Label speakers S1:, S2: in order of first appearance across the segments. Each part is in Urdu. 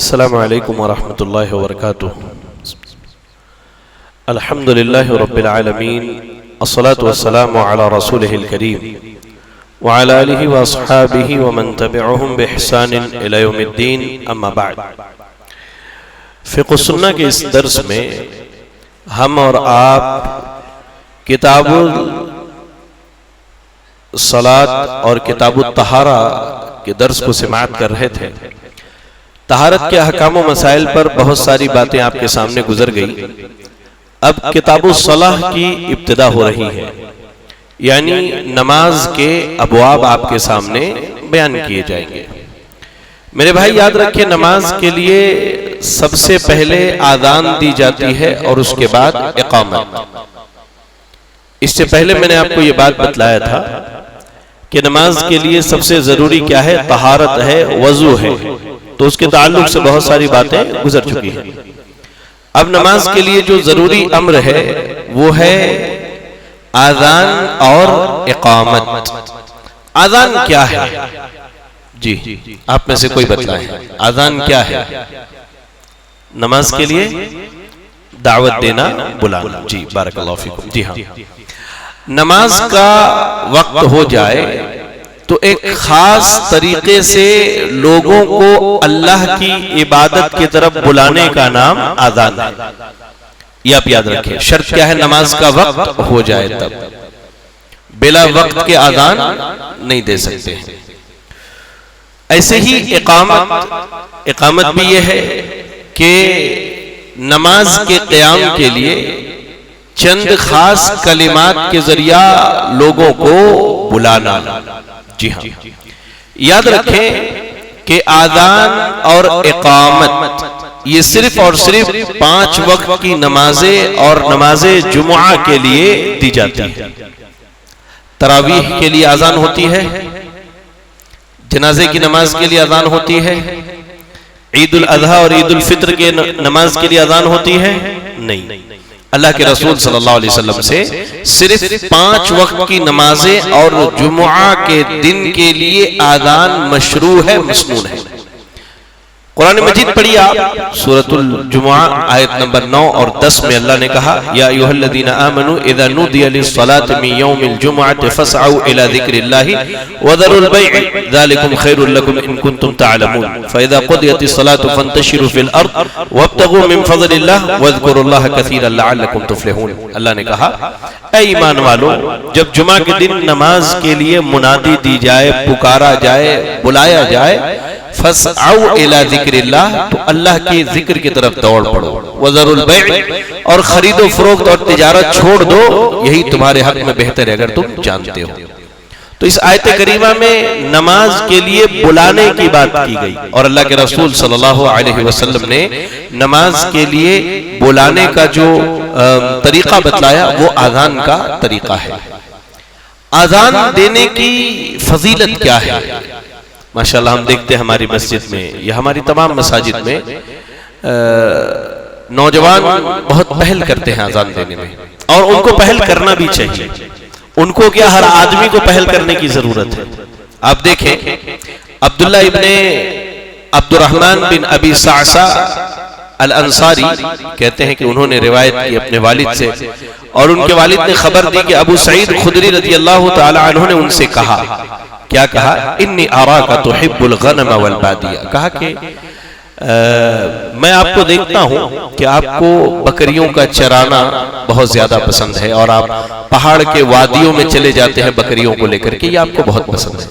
S1: السلام علیکم ورحمۃ اللہ وبرکاتہ۔ الحمد للہ رب العالمین، الصلاة والسلام علی رسولہ الکریم وعلی آلہ واصحابہ ومن تبعہم بإحسان الی یوم الدین، اما بعد۔ فقہ السنہ کے اس درس میں ہم اور آپ کتاب الصلاۃ اور کتاب الطہارہ کے درس کو سماعت کر رہے تھے۔ طہارت کے احکام و مسائل پر بہت ساری باتیں آپ کے سامنے گزر گئی۔ اب کتاب الصلاح کی ابتدا ہو رہی ہے، یعنی نماز کے ابواب آپ کے سامنے بیان کیے جائیں گے۔ میرے بھائی یاد رکھیں، نماز کے لیے سب سے پہلے آذان دی جاتی ہے اور اس کے بعد اقامت۔ اس سے پہلے میں نے آپ کو یہ بات بتلایا تھا کہ نماز کے لیے سب سے ضروری کیا ہے؟ طہارت ہے، وضو ہے، تو اس کے تعلق سے بہت ساری باتیں گزر چکی ہیں۔ اب نماز کے لیے جو ضروری امر ہے وہ ہے آذان اور اقامت۔ آذان کیا ہے؟ جی آپ میں سے کوئی بتلائیں، آذان کیا ہے؟ نماز کے لیے دعوت دینا، بلانا۔ جی بارک اللہ فیکم۔ جی ہاں، نماز کا وقت ہو جائے تو ایک خاص طریقے سے لوگوں کو اللہ کی عبادت کی طرف بلانے کا نام آذان ہے۔ یہ آپ یاد رکھیں، شرط کیا ہے؟ نماز کا وقت ہو جائے تب، بلا وقت کے آذان نہیں دے سکتے ہیں۔ ایسے ہی اقامت بھی یہ ہے کہ نماز کے قیام کے لیے چند خاص کلمات کے ذریعہ لوگوں کو بلانا۔ جی ہاں، یاد رکھیں کہ آذان اور اقامت یہ صرف اور صرف 5 وقت کی نمازیں اور نماز جمعہ کے لیے دی جاتی ہے۔ تراویح کے لیے آذان ہوتی ہے، جنازے کی نماز کے لیے آذان ہوتی ہے، عید الاضحیٰ اور عید الفطر کے نماز کے لیے آذان ہوتی ہے؟ نہیں۔ اللہ کے رسول صلی اللہ علیہ وسلم سے صرف 5 وقت کی نمازیں اور جمعہ کے دن کے لیے آذان مشروع ہے، مسنون ہے۔ قرآن مجید پڑھی آپ، سورۃ الجمعہ آیت نمبر 9 اور 10 میں اللہ نے کہا، یا ایھا الذین آمنوا اذا نودی للصلاۃ من یوم الجمعۃ فاسعوا الی ذکر اللہ وذروا البیع ذلکم خیر لکم ان کنتم تعلمون فاذا قضیت الصلاۃ فانتشروا فی الارض وابتغوا من فضل اللہ واذکروا اللہ کثیرا لعلکم تفلحون۔ اللہ نے کہا، اے ایمان والو، جب جمعہ کے دن نماز کے لیے منادی دی جائے، پکارا جائے، بلایا جائے، فَاسْعَوْا إِلَى ذِكْرِ اللَّهِ، تو اللہ کے ذکر کی طرف دوڑ پڑو، وَذَرُوا الْبَيْعِ، اور خرید و فروخت اور تجارت چھوڑ دو، یہی تمہارے حق میں بہتر ہے اگر تم جانتے ہو۔ تو اس آیت کریمہ میں نماز کے لیے بلانے کی بات کی گئی، اور اللہ کے رسول صلی اللہ علیہ وسلم نے نماز کے لیے بلانے کا جو طریقہ بتلایا وہ آذان کا طریقہ ہے۔ آذان دینے کی فضیلت کیا ہے؟ ماشاءاللہ ہم دیکھتے ہیں ہماری مسجد میں یا ہماری تمام مساجد میں نوجوان بہت پہل کرتے ہیں آذان دینے میں، اور ان کو پہل کرنا بھی چاہیے۔ ان کو کیا، ہر آدمی کو پہل کرنے کی ضرورت ہے۔ آپ دیکھیں، عبداللہ ابن عبد الرحمن بن ابی صعصع الانصاری کہتے ہیں کہ انہوں نے روایت کی اپنے والد سے، اور ان کے والد نے خبر دی کہ ابو سعید خدری رضی اللہ تعالی عنہ نے ان سے کہا، کیا کہا؟ انی اراک تحب الغنم والبادیہ، کہا کہ میں آپ کو دیکھتا ہوں کہ آپ کو بکریوں کا چرانا بہت زیادہ پسند ہے، اور آپ پہاڑ کے وادیوں میں چلے جاتے ہیں بکریوں کو لے کر کے، یہ آپ کو بہت پسند ہے۔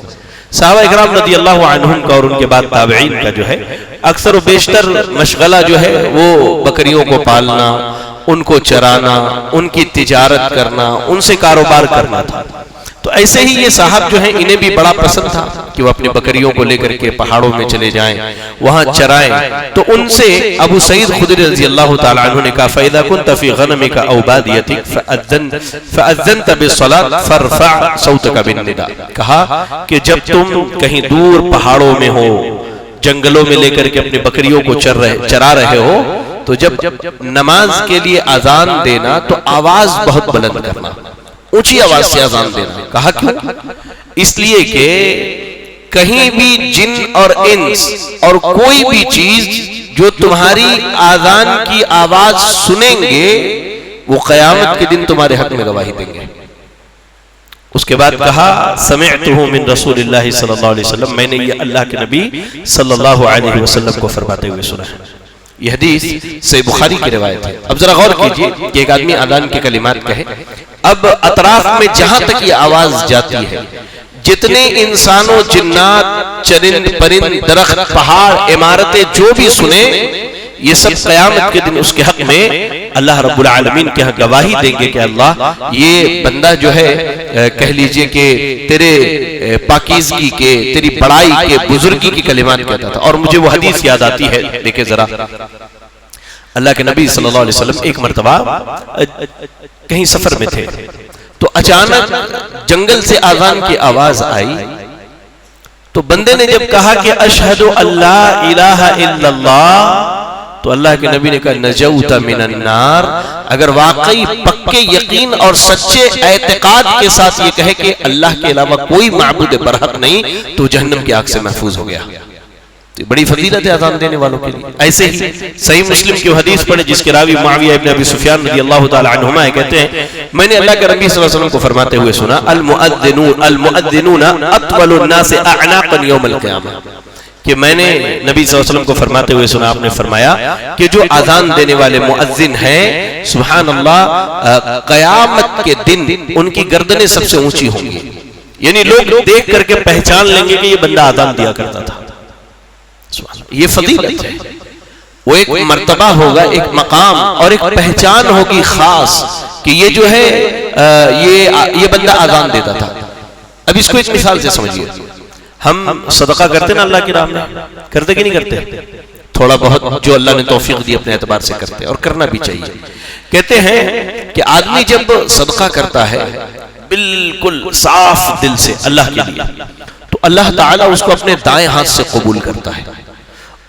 S1: صحابہ اکرام رضی اللہ عنہم کا اور ان کے بعد تابعین کا جو ہے اکثر و بیشتر مشغلہ جو ہے وہ بکریوں کو پالنا، ان کو چرانا، ان کی تجارت کرنا، ان سے کاروبار کرنا تھا۔ تو ایسے ہی یہ صاحب جو ہیں انہیں بھی بڑا پسند تھا کہ وہ اپنی بکریوں کو لے کر کے پہاڑوں میں چلے جائیں، وہاں چرائیں۔ تو ان سے ابو سعید خدری رضی اللہ تعالی عنہ نے کہا، فَإِذَا كُنْتَ فِي غَنَمِكَ أَوْ بَادِيَتِكَ فَأَذَّنْتَ بِالصَّلَاةِ فَارْفَعْ صَوْتَكَ بِالنِّدَاءِ، کہا کہ جب تم کہیں دور پہاڑوں میں ہو، جنگلوں میں لے کر کے اپنی بکریوں کو چرا رہے ہو، تو جب نماز کے لیے اذان دینا تو آواز بہت بلند کرنا، اونچی آواز سے اذان دینا۔ کہا کیوں؟ اس لیے کہ کہیں بھی جن اور انس اور کوئی بھی چیز جو تمہاری آذان کی آواز سنیں گے وہ قیامت کے دن تمہارے حق میں گواہی دیں گے۔ اس کے بعد کہا سمعتہ من رسول اللہ صلی اللہ علیہ وسلم، میں نے یہ اللہ کے نبی صلی اللہ علیہ وسلم کو فرماتے ہوئے سنا ہے۔ یہ حدیث صحیح بخاری کی روایت ہے۔ اب ذرا غور کیجئے کہ ایک آدمی آذان کے کلمات کہے، اب اطراف میں جہاں تک یہ آواز جاتی ہے، جتنے انسانوں، جنات، چرند، پرند، درخت، پہاڑ، عمارتیں جو بھی سنیں، یہ سب قیامت کے دن اس کے حق میں اللہ رب العالمین کے حق گواہی دیں گے کہ اللہ یہ بندہ جو ہے کہہ لیجئے کہ تیرے پاکیزگی کے، تیری بڑائی کے، بزرگی کی کلمات کہتا تھا۔ اور مجھے وہ حدیث یاد آتی ہے، دیکھیں ذرا، اللہ کے نبی صلی اللہ علیہ وسلم ایک مرتبہ کہیں سفر میں تھے تو اچانک جنگل سے آذان کی آواز آئی، تو بندے نے جب کہا کہ اشہد اللہ الہ الا اللہ، تو اللہ کے نبی نے کہا نجوت من النار۔ اگر واقعی پکے یقین اور سچے اعتقاد کے ساتھ یہ کہے کہ اللہ کے علاوہ کوئی معبود برحق نہیں، تو جہنم کی آگ سے محفوظ ہو گیا۔ بڑی فضیلت ہے اذان دینے والوں کے لیے۔ ایسے ہی صحیح مسلم کی حدیث پڑھے جس کے راوی معاویہ ابن ابی سفیان رضی اللہ تعالی عنہما کہتے ہیں میں نے اللہ کے نبی صلی اللہ علیہ وسلم کو فرماتے ہوئے سنا المؤذنون اطول الناس اعناقا یوم القیامہ، کہ میں نے نبی صلی اللہ علیہ وسلم کو فرماتے ہوئے سنا، آپ نے فرمایا کہ جو اذان دینے والے مؤذن ہیں سبحان اللہ قیامت کے دن ان کی گردنیں سب سے اونچی ہوں گی، یعنی لوگ دیکھ کر کے پہچان لیں گے کہ یہ بندہ اذان دیا کرتا تھا۔ یہ فضیلت ہے، وہ ایک مرتبہ ہوگا، ایک مقام اور ایک پہچان ہوگی خاص کہ یہ جو ہے یہ بندہ اذان دیتا تھا۔ اب اس کو ایک مثال سے سمجھیے، ہم صدقہ کرتے نا اللہ کی راہ میں، کرتے کہ نہیں کرتے؟ تھوڑا بہت جو اللہ نے توفیق دی اپنے اعتبار سے کرتے اور کرنا بھی چاہیے۔ کہتے ہیں کہ آدمی جب صدقہ کرتا ہے بالکل صاف دل سے اللہ کے لیے، تو اللہ تعالیٰ اس کو اپنے دائیں ہاتھ سے قبول کرتا ہے،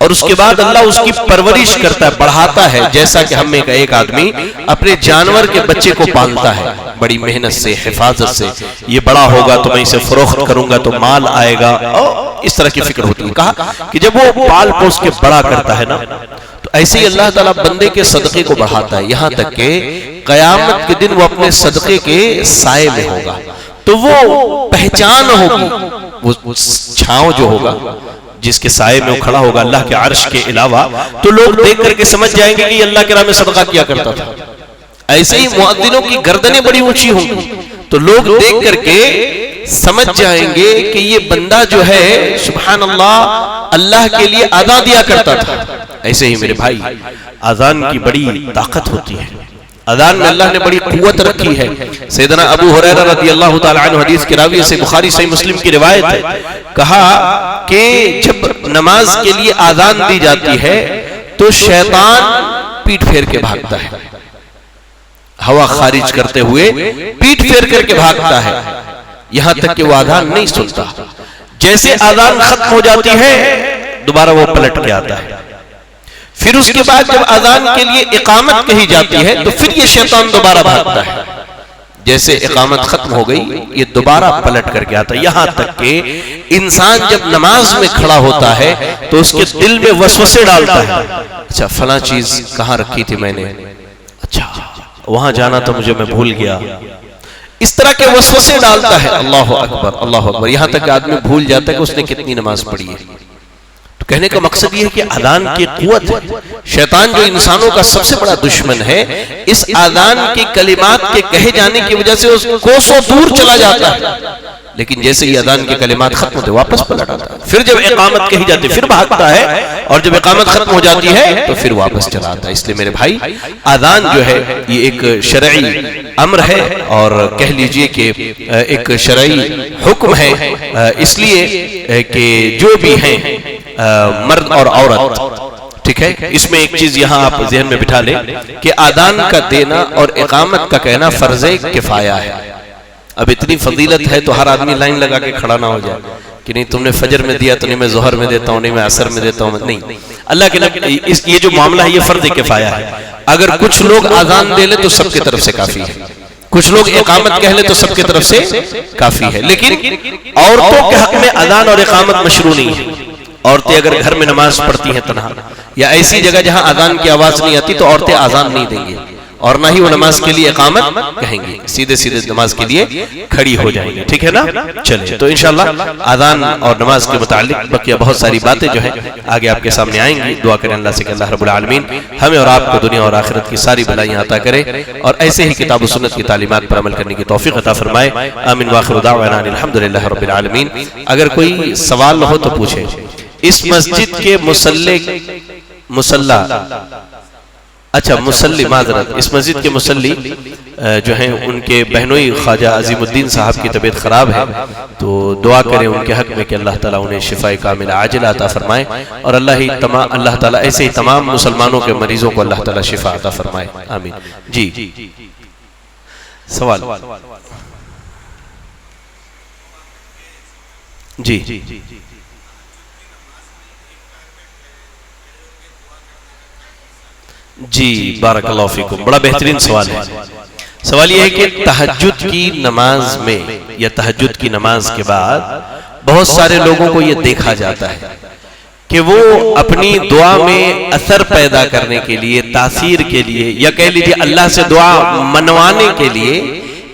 S1: اور اس کے بعد اللہ اس کی پرورش کرتا ہے، بڑھاتا ہے، جیسا کہ ہم میں ایک آدمی اپنے جانور کے بچے کو پالتا ہے بڑی محنت سے، حفاظت سے، یہ بڑا ہوگا تو میں اسے فروخت کروں گا تو مال آئے گا، اور اس طرح کی فکر ہوتی ہے۔ کہا کہ جب وہ پال پوس کے بڑا کرتا ہے نا، تو ایسے ہی اللہ تعالیٰ بندے کے صدقے کو بڑھاتا ہے، یہاں تک کہ قیامت کے دن وہ اپنے صدقے کے سائے میں ہوگا، تو وہ پہچان ہوگی، وہ چھاؤں جو ہوگا جس کے سائے میں وہ کھڑا ہوگا اللہ کے عرش کے علاوہ، تو لوگ دیکھ کر کے سمجھ جائیں گے کہ یہ اللہ کے راہ میں صدقہ کیا کرتا تھا۔ ایسے ہی مؤذنوں کی گردنیں بڑی اونچی ہوں گی، تو لوگ دیکھ کر کے سمجھ جائیں گے کہ یہ بندہ جو ہے سبحان اللہ اللہ کے لیے اذان دیا کرتا تھا۔ ایسے ہی میرے بھائی اذان کی بڑی طاقت ہوتی ہے، اذان میں اللہ نے بڑی قوت رکھی ہے۔ سیدنا ابو ہریرہ رضی اللہ تعالی عنہ حدیث کے راوی سے بخاری صحیح مسلم کی روایت ہے، کہا کہ جب نماز کے لیے اذان دی جاتی ہے تو شیطان پیٹ پھیر کے بھاگتا ہے، ہوا خارج کرتے ہوئے پیٹ پھیر کر کے بھاگتا ہے، یہاں تک کہ وہ اذان نہیں سنتا۔ جیسے اذان ختم ہو جاتی ہے دوبارہ وہ پلٹ کے آتا ہے، پھر اس کے بعد جب اذان کے لیے اقامت کہی جاتی ہے تو پھر یہ شیطان دوبارہ بھاگتا ہے، جیسے اقامت ختم ہو گئی یہ دوبارہ پلٹ کر کے آتا ہے، یہاں تک کہ انسان جب نماز میں کھڑا ہوتا ہے تو اس کے دل میں وسوسے ڈالتا ہے، اچھا فلاں چیز کہاں رکھی تھی میں نے، اچھا وہاں جانا تو مجھے میں بھول گیا، اس طرح کے وسوسے ڈالتا ہے۔ اللہ اکبر اللہ اکبر، یہاں تک کہ آدمی بھول جاتا ہے کہ اس نے کتنی نماز پڑھی ہے۔ کہنے کا مقصد یہ ہے کہ اذان کی قوت ہے، شیطان جو انسانوں کا سب سے بڑا دشمن ہے، اس اذان کی کلمات کے کہے جانے کی وجہ سے اس کوسوں دور چلا جاتا ہے، لیکن جیسے ہی اذان کے کلمات ختم ہوتے واپس پلٹ آتا ہے، پھر جب اقامت کہی جاتی ہے پھر بھاگتا ہے، اور جب اقامت ختم ہو جاتی ہے تو پھر واپس چلا آتا ہے۔ اس لیے میرے بھائی اذان جو ہے یہ ایک شرعی امر ہے، اور کہہ لیجئے کہ ایک شرعی حکم ہے، اس لیے کہ جو بھی ہیں مرد اور عورت، ٹھیک ہے، اس میں ایک چیز یہاں آپ ذہن میں بٹھا لیں کہ اذان کا دینا اور اقامت کا کہنا فرض کفایہ ہے۔ اب اتنی فضیلت ہے تو ہر آدمی لائن لگا کے کھڑا نہ ہو جائے کہ نہیں تم نے فجر میں دیا تو نہیں میں ظہر میں دیتا ہوں، نہیں میں عصر میں دیتا ہوں، نہیں، اللہ کے یہ جو معاملہ ہے یہ فرض کفایہ ہے۔ اگر کچھ لوگ اذان دے لیں تو سب کی طرف سے کافی ہے، کچھ لوگ اقامت کہہ لیں تو سب کی طرف سے کافی ہے، لیکن عورتوں کے حق میں اذان اور اقامت مشروع نہیں ہے۔ عورتیں اگر گھر میں نماز پڑھتی ہیں تنہا یا ایسی جگہ جہاں اذان کی آواز نہیں آتی تو عورتیں اذان نہیں دیں گی اور نہ ہی وہ نماز کے لیے اقامت کہیں گی، سیدھے سیدھے نماز کے لیے کھڑی ہو جائیں گی، ٹھیک ہے نا؟ چلیں تو انشاءاللہ اذان اور نماز کے متعلق بقیہ بہت ساری باتیں جو ہیں آگے آپ کے سامنے آئیں گی. دعا کریں اللہ سے کہ اللہ رب العالمین ہمیں اور آپ کو دنیا اور آخرت کی ساری بلائیاں عطا کرے اور ایسے ہی کتاب و سنت کی تعلیمات پر عمل کرنے کی توفیق عطا فرمائے. آمین وآخر دعوانا الحمدللہ رب العالمین. اگر کوئی سوال ہو تو پوچھیں. اس مسجد کے مصلی اچھا مصلی معذرت اس مسجد کے مصلی جو ہیں ان کے بہنوئی خواجہ عظیم الدین صاحب کی طبیعت خراب ہے تو دعا کریں ان کے حق میں کہ اللہ تعالیٰ انہیں شفاء کاملہ عاجلہ عطا فرمائے اور اللہ تعالیٰ ایسے ہی تمام مسلمانوں کے مریضوں کو اللہ تعالیٰ شفاء عطا فرمائے. آمین. جی سوال جی جی بارک اللہ فیکم. بڑا بہترین سوال ہے. سوال یہ ہے کہ تہجد کی نماز میں یا تہجد کی نماز کے بعد بہت سارے لوگوں کو یہ دیکھا جاتا ہے کہ وہ اپنی دعا میں اثر پیدا کرنے کے لیے، تاثیر کے لیے یا کہہ لیجیے اللہ سے دعا منوانے کے لیے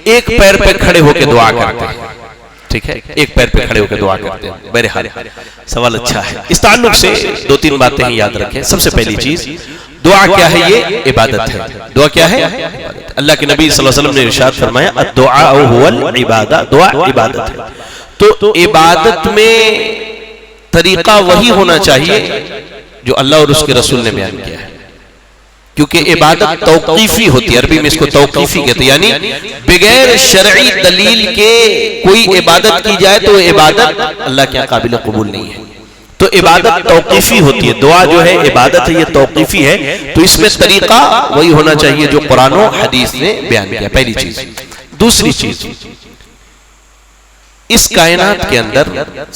S1: ایک پیر پہ کھڑے ہو کے دعا کرتے ہیں. ٹھیک ہے، ایک پیر پہ کھڑے ہو کے دعا کرتے ہیں. بہرحال سوال اچھا ہے. اس تعلق سے دو تین باتیں یاد رکھیں. سب سے پہلی چیز دعا کیا ہے؟ یہ عبادت ہے. دعا کیا ہے؟ اللہ کے نبی صلی اللہ علیہ وسلم نے ارشاد فرمایا الدعاء هو العبادہ، دعا عبادت ہے. تو عبادت میں طریقہ وہی ہونا چاہیے جو اللہ اور اس کے رسول نے بیان کیا ہے، کیونکہ عبادت توقیفی ہوتی ہے. عربی میں اس کو توقیفی کہتے ہیں، یعنی بغیر شرعی دلیل کے کوئی عبادت کی جائے تو عبادت اللہ کے قابل قبول نہیں ہے. تو عبادت توقیفی ہوتی ہے. دعا جو ہے عبادت ہے، یہ توقیفی ہے. تو اس میں طریقہ وہی ہونا چاہیے جو قرآن و حدیث نے بیان کیا. پہلی چیز. دوسری چیز، اس کائنات کے اندر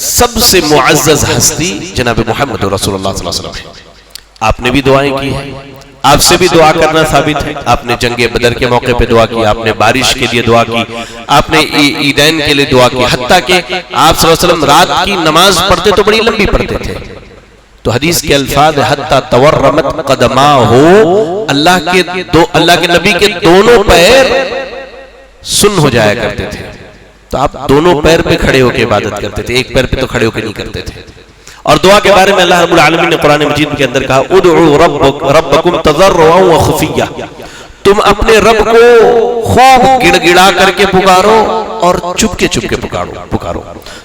S1: سب سے معزز ہستی جناب محمد رسول اللہ صلی اللہ علیہ وسلم ہے. آپ نے بھی دعائیں کی ہیں، آپ سے بھی دعا کرنا ثابت ہے. آپ نے جنگ بدر کے موقع پہ دعا کی، آپ نے بارش کے لیے دعا کی، آپ نے عیدین کے لیے دعا کی، حتیٰ کہ آپ صلی اللہ علیہ وسلم رات کی نماز پڑھتے تو بڑی لمبی پڑھتے تھے. تو حدیث کے الفاظ حتیٰ تورمت قدماہ، اللہ کے نبی کے دونوں پیر سن ہو جایا کرتے تھے. تو آپ دونوں پیر پہ کھڑے ہو کے عبادت کرتے تھے، ایک پیر پہ تو کھڑے ہو کے نہیں کرتے تھے. اور دعا کے بارے میں اللہ رب العالمین نے قرآن مجید کے اندر کہا ادعوا ربکم تضرعا وخفیا، تم اپنے رب کو خوب گڑ گڑا کر کے پکارو اور چپ کے پکارو.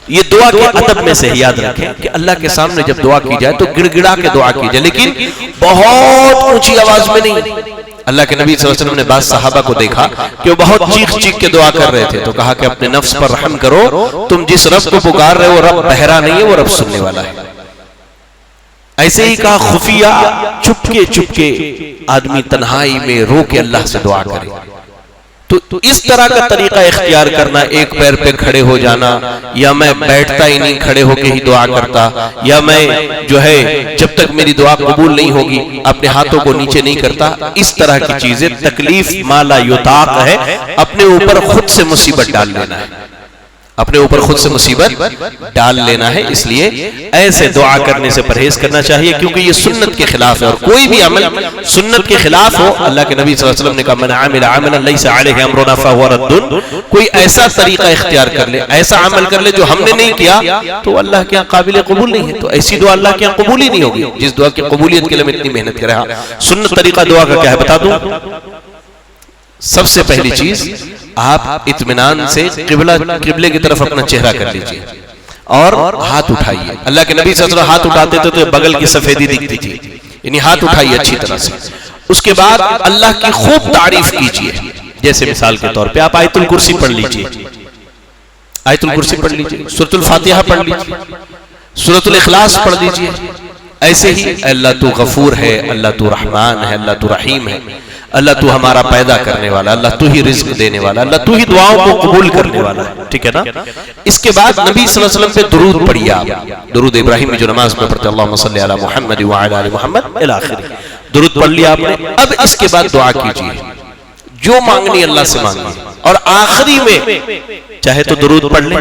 S1: یہ دعا کے ادب میں سے یاد رکھیں کہ اللہ کے سامنے جب دعا کی جائے تو گڑ گڑا کے دعا کی جائے، لیکن بہت اونچی آواز میں نہیں. اللہ کے نبی صلی اللہ علیہ وسلم نے بعض صحابہ کو دیکھا کہ وہ بہت چیخ چیخ کے دعا کر رہے تھے تو کہا کہ اپنے نفس پر رحم کرو، تم جس رب کو پکار رہے ہو وہ رب بہرا نہیں ہے، وہ رب سننے والا ہے. ایسے ہی کہا خفیہ، چپ کے آدمی تنہائی میں رو کے اللہ سے دعا کرے. تو اس طرح کا طریقہ اختیار کرنا، ایک پیر پہ کھڑے ہو جانا، یا میں بیٹھتا ہی نہیں کھڑے ہو کے ہی دعا کرتا، یا میں جو ہے جب تک میری دعا قبول نہیں ہوگی اپنے ہاتھوں کو نیچے نہیں کرتا، اس طرح کی چیزیں تکلیف ما لا یطاق ہے. اپنے اوپر خود سے مصیبت ڈال لینا ہے، اپنے اوپر خود سے مصیبت ڈال لینا ہے. اس لیے ایسے دعا کرنے سے پرہیز کرنا چاہیے، کیونکہ یہ سنت کے خلاف ہے. اور کوئی بھی عمل سنت کے خلاف ہو، اللہ کے نبی صلی اللہ علیہ وسلم نے کہا من عمل عملا لیس علیہ امرنا فہو رد، کوئی ایسا طریقہ اختیار کر لے، ایسا عمل کر لے جو ہم نے نہیں کیا تو اللہ کے قابل قبول نہیں ہے. تو ایسی دعا اللہ کے قبول ہی نہیں ہوگی جس دعا کی قبولیت کے لیے میں اتنی محنت کر رہا. سنت طریقہ دعا کا کیا ہے بتا دوں. سب سے پہلی چیز، آپ اطمینان سے قبلے کی طرف اپنا چہرہ کر لیجئے اور ہاتھ اٹھائیے. اللہ کے نبی صلی اللہ علیہ وسلم ہاتھ اٹھاتے تھے تو بغل کی سفیدی دکھتی تھی، یعنی ہاتھ اٹھائیے اچھی طرح سے. اس کے بعد اللہ کی خوب تعریف کیجئے. جیسے مثال کے طور پہ آپ آیت الکرسی پڑھ لیجئے، آیت الکرسی پڑھ لیجئے، سورۃ الفاتحہ پڑھ لیجئے، سورۃ الاخلاص پڑھ لیجئے. ایسے ہی اللہ تو غفور ہے، اللہ تو رحمان ہے، اللہ تو رحیم ہے، اللہ تو ہمارا پیدا کرنے والا، اللہ تو ہی رزق دینے والا، اللہ تو ہی دعاؤں کو قبول کرنے والا ہے. ٹھیک ہے نا. اس کے بعد نبی صلی اللہ علیہ وسلم پہ درود پڑھیے. آپ درود ابراہیمی جو نماز میں پڑھتے اللہم صلی علی محمد وعلی آل محمد الی آخر، درود پڑھ لیا آپ نے. اب اس کے بعد دعا کیجیے، جو مانگنی اللہ سے مانگنی. اور آخری میں چاہے تو درود پڑھ لیں،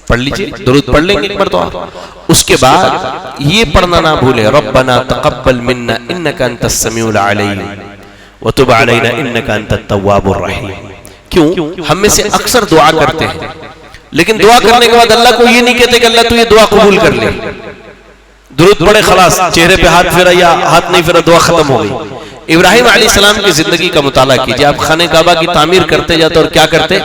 S1: پڑھ لیجئے، درود پڑھ لیں گے ایک مرتبہ، اس کے بعد یہ پڑھنا نہ بھولے ربنا تقبل منا انک انت السمیع العلیم وتب علینا انک انت التواب الرحیم۔ کیوں؟ ہم میں سے اکثر دعا کرتے ہیں لیکن دعا کرنے کے بعد اللہ کو یہ نہیں کہتے کہ اللہ تو یہ دعا قبول کر لے، درود پڑھے خلاص، چہرے پہ ہاتھ پھیرا یا ہاتھ نہیں پھیرا دعا ختم ہو گئی۔ ابراہیم علیہ السلام کی زندگی کا مطالعہ کیجئے، آپ خانہ کعبہ کی تعمیر کرتے جاتے اور کیا کرتے؟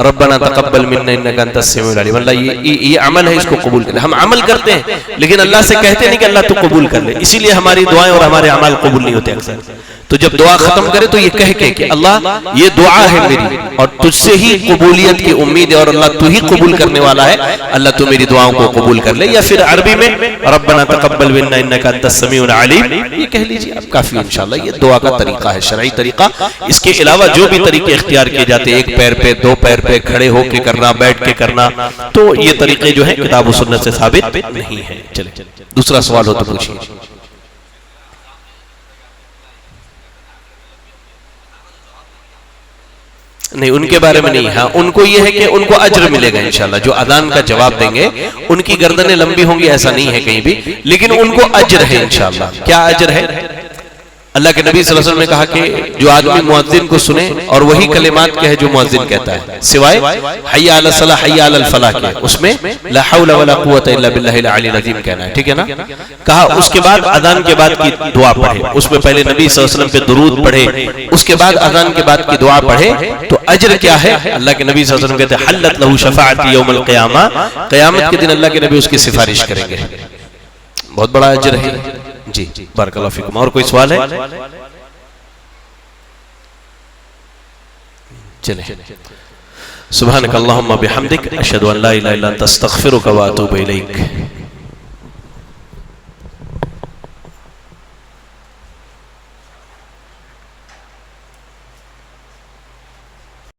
S1: ربنا تقبل منا انک انت السمیع العلیم، اللہ یہ عمل ہے اس کو قبول کر لے۔ ہم عمل کرتے ہیں لیکن اللہ سے کہتے نہیں کہ اللہ تو قبول کر لے، اسی لیے ہماری دعائیں اور ہمارے اعمال قبول نہیں ہوتے اکثر۔ تو جب دعا ختم کرے تو یہ کہہ کے کہ اللہ یہ دعا ہے میری اور تجھ سے ہی قبولیت کی امید ہے اور اللہ تو ہی قبول کرنے والا ہے، اللہ تو میری دعاؤں کو قبول کر لے۔ یا پھر عربی میں ربنا تقبل منا انک انت السمیع العلیم یہ کہہ لیجیے، آپ کافی انشاءاللہ۔ یہ دعا کا طریقہ ہے، شرعی طریقہ۔ اس کے علاوہ جو بھی طریقے اختیار کیے جاتے ہیں، ایک پیر پہ، دو پیر پہ، کھڑے ہو کے کرنا، بیٹھ کے کرنا، تو یہ طریقے جو ہیں کتاب و سنت سے ثابت نہیں ہیں۔ چلیں دوسرا سوال ہو تو پوچھیے۔ نہیں ان کے بارے میں نہیں، ہاں ان کو یہ ہے کہ ان کو اجر ملے گا انشاءاللہ، جو اذان کا جواب دیں گے ان کی گردنیں لمبی ہوں گی ایسا نہیں ہے کہیں بھی، لیکن ان کو اجر ہے انشاءاللہ۔ کیا اجر ہے؟ اللہ کے نبی صلی اللہ علیہ وسلم نے کہا کہ جو آدمی مؤذن کو سنے اور وہی کلمات کہے جو مؤذن کہتا ہے، سوائے حی علی الصلاح حی علی الفلاح کے، اس میں لا حول ولا قوت الا باللہ العلی العظیم کہنا ہے، ٹھیک ہے نا؟ کہا اس کے بعد اذان کے بعد کی دعا پڑھے، اس میں پہلے نبی صلی اللہ علیہ وسلم پہ درود پڑھے، اس کے بعد اذان کے بعد کی دعا پڑھے، تو اجر کیا ہے؟ اللہ کے نبی صلی اللہ علیہ وسلم کہتے ہیں حلت لہ شفاعت یوم القیامہ، قیامت کے دن اللہ کے نبی اس کی سفارش کریں گے، بہت بڑا اجر ہے۔ جی بارک اللہ فیکم۔ اور کوئی سوال ہے؟ چلیں سبحانک اللہم بحمدک اشہد ان لا الہ الا انت استغفرک واتوب الیک۔